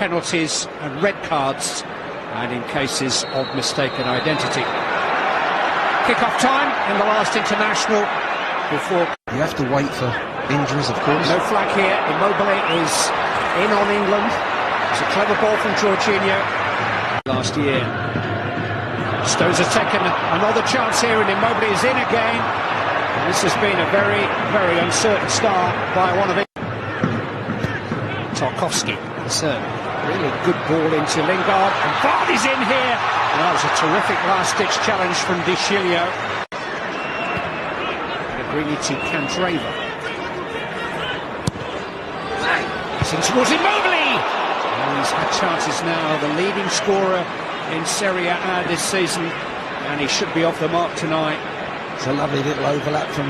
penalties and red cards, and in cases of mistaken identity. Kick-off time in the last international before... You have to wait for injuries, of course. No flag here. Immobile is in on England. It's a clever ball from Jorginho last year. Stones has taken another chance here, and Immobile is in again. And this has been a very, very uncertain start by one of it. Tarkowski. It's a really good ball into Lingard, and Vardy's in here. And that was a terrific last-ditch challenge from Di Chilio. Pellegrini to Candreva. Passing towards Immobile. And he's had chances now. The leading scorer in Serie A this season, and he should be off the mark tonight. It's a lovely little overlap from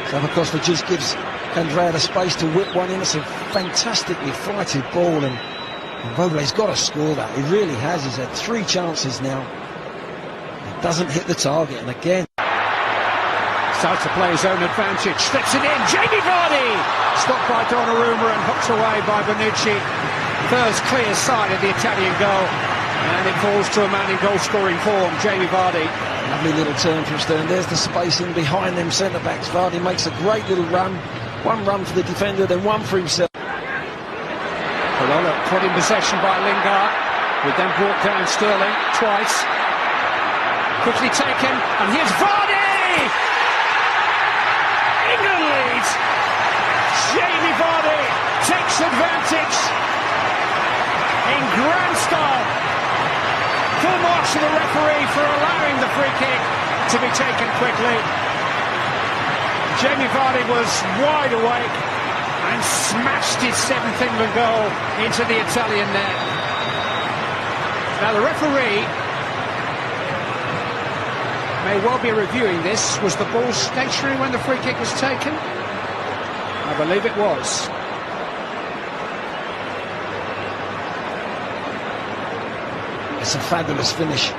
Zappacosta, just gives Candreva the space to whip one in. It's a fantastically flighted ball, and Immobile's got to score that. He really has. He's had 3 chances now. He doesn't hit the target, and again starts to play his own advantage, slips it in. Jamie Vardy stopped by Donnarumma and hooked away by Bonucci. First clear sight of the Italian goal, and it falls to a man in goal-scoring form, Jamie Vardy. Lovely little turn from Stern. There's the spacing behind them centre-backs. Vardy makes a great little run. One run for the defender, then one for himself. Parola put in possession by Lingard, who then brought down Sterling twice. Quickly taken, and here's Vardy! England leads! Jamie Vardy takes advantage in grand style. Full marks to the referee for allowing the free kick to be taken quickly. Jamie Vardy was wide awake and smashed his 7th England goal into the Italian net. Now the referee may well be reviewing this. Was the ball stationary when the free kick was taken? I believe it was. It's a fabulous finish.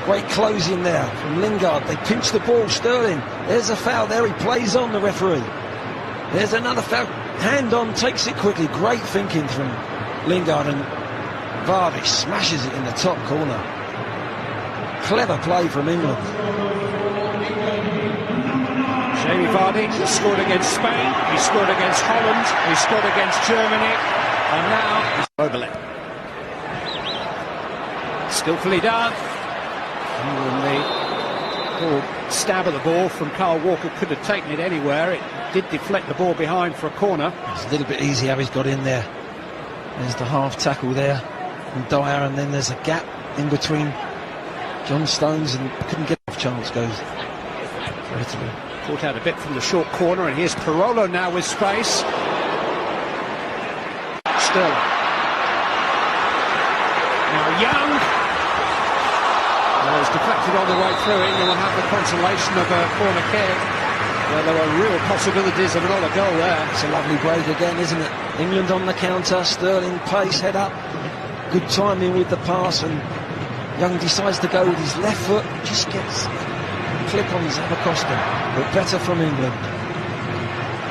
Great closing there from Lingard. They pinch the ball. Sterling. There's a foul there. He plays on the referee. There's another foul. Hand on, takes it quickly. Great thinking from Lingard, and Vardy smashes it in the top corner. Clever play from England. Jamie Vardy scored against Spain. He scored against Holland. He scored against Germany. And now he's Immobile. Skillfully done. And the stab of the ball from Kyle Walker could have taken it anywhere. It did deflect the ball behind for a corner. It's a little bit easy how he's got in there. There's the half tackle there from Dyer, and then there's a gap in between John Stones, and couldn't get off. Chance goes for Italy. Caught out a bit from the short corner, and here's Parola now with space. Sterling. Now Young. Well, it's deflected on the way through. England will have the consolation of a corner kick. Well, there were real possibilities of another goal there. It's a lovely break again, isn't it? England on the counter. Sterling pace, head up. Good timing with the pass, and Young decides to go with his left foot. Just gets a clip on Zappacosta, but better from England.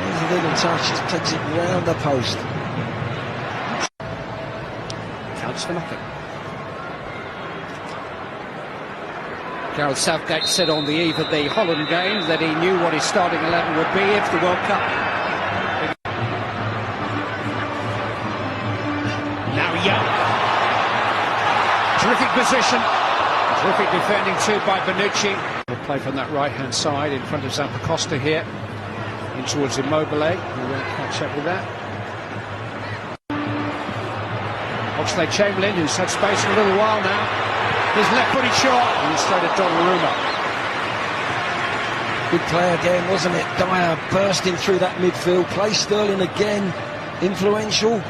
There's a little touch. Just takes it round the post. Counts for nothing. Gareth Southgate said on the eve of the Holland game that he knew what his starting 11 would be if the World Cup. Now Young. Terrific position. Terrific defending too by Bonucci. We'll play from that right-hand side in front of Zappacosta here. In towards Immobile, who won't catch up with that. Oxlade-Chamberlain, who's had space for a little while now. His left-footed shot, and instead of Donnarumma. Good play again, wasn't it? Dyer bursting through that midfield. Play Sterling again. Influential.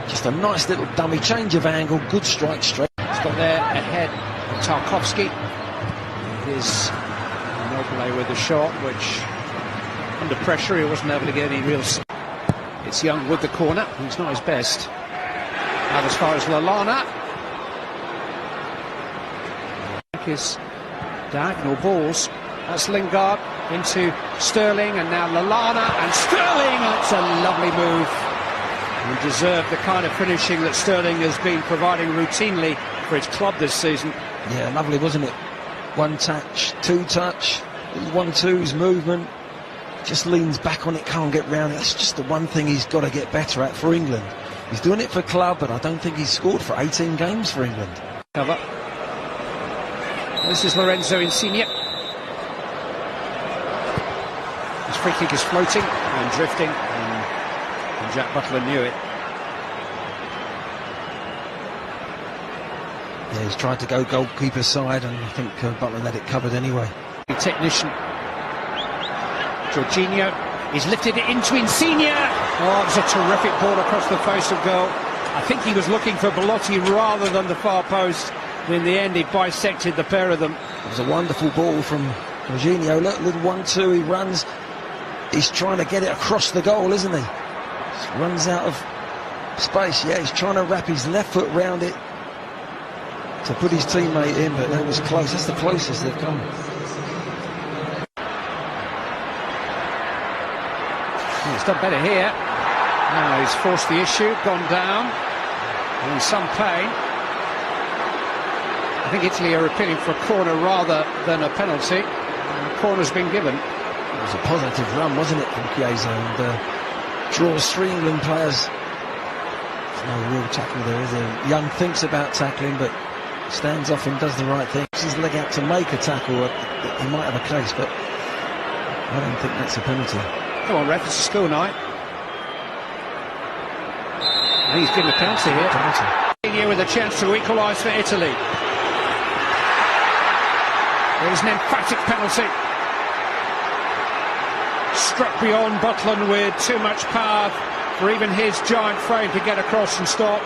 Just a nice little dummy change of angle. Good strike straight. He's got there ahead of Tarkowski. Here's Immobile with the shot, which under pressure he wasn't able to get any real... It's Young with the corner. He's not his best. Out as far as Lallana. His diagonal balls. That's Lingard into Sterling, and now Lallana, and Sterling. That's a lovely move. He deserved the kind of finishing that Sterling has been providing routinely for his club this season. Yeah, lovely, wasn't it? One touch, two touch, 1-2's movement. Just leans back on it, can't get round it. That's just the one thing he's got to get better at for England. He's doing it for club, but I don't think he's scored for 18 games for England. Cover. This is Lorenzo Insigne. His free kick is floating and drifting, and Jack Butler knew it. Yeah, he's tried to go goalkeeper's side, and I think Butler let it covered anyway. Technician Jorginho is lifted it into Insigne. Oh, it's a terrific ball across the face of goal. I think he was looking for Belotti rather than the far post. In the end, he bisected the pair of them. It was a wonderful ball from Jorginho. Look, little 1-2, he runs. He's trying to get it across the goal, isn't he? Just runs out of space. Yeah, he's trying to wrap his left foot round it to put his teammate in, but that was close. That's the closest they've come. He's done better here. Now he's forced the issue, gone down, in some pain. I think Italy are appealing for a corner rather than a penalty. The corner's been given. It was a positive run, wasn't it, from Chiesa, and draws 3 England players. There's no real tackle there, is there? Young thinks about tackling, but stands off and does the right thing. Puts his leg out to make a tackle. He might have a case, but I don't think that's a penalty. Come on, ref, it's a school night. And he's given a penalty here. Here with a chance to equalise for Italy. There's an emphatic penalty. Struck beyond Butland with too much power for even his giant frame to get across and stop.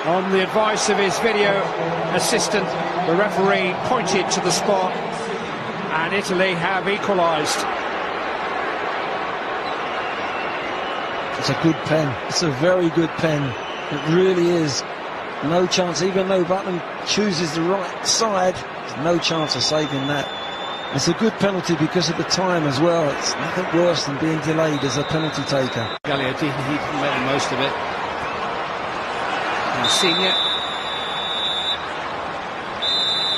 On the advice of his video assistant, the referee pointed to the spot, and Italy have equalised. It's a good pen. It's a very good pen. It really is. No chance, even though Butland chooses the right side, there's no chance of saving that. It's a good penalty because of the time as well. It's nothing worse than being delayed as a penalty taker. Gagliotti, he didn't make the most of it. Insigne.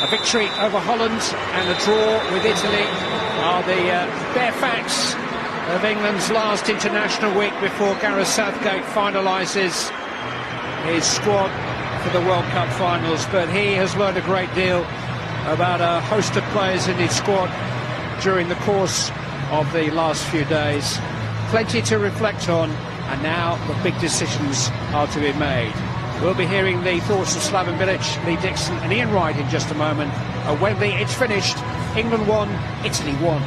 A victory over Holland and a draw with Italy are the bare facts of England's last international week before Gareth Southgate finalises his squad for the World Cup finals. But he has learned a great deal about a host of players in his squad during the course of the last few days. Plenty to reflect on, and now the big decisions are to be made. We'll be hearing the thoughts of Slaven Bilic, Lee Dixon and Ian Wright in just a moment. At Wembley, it's finished. England won, Italy won.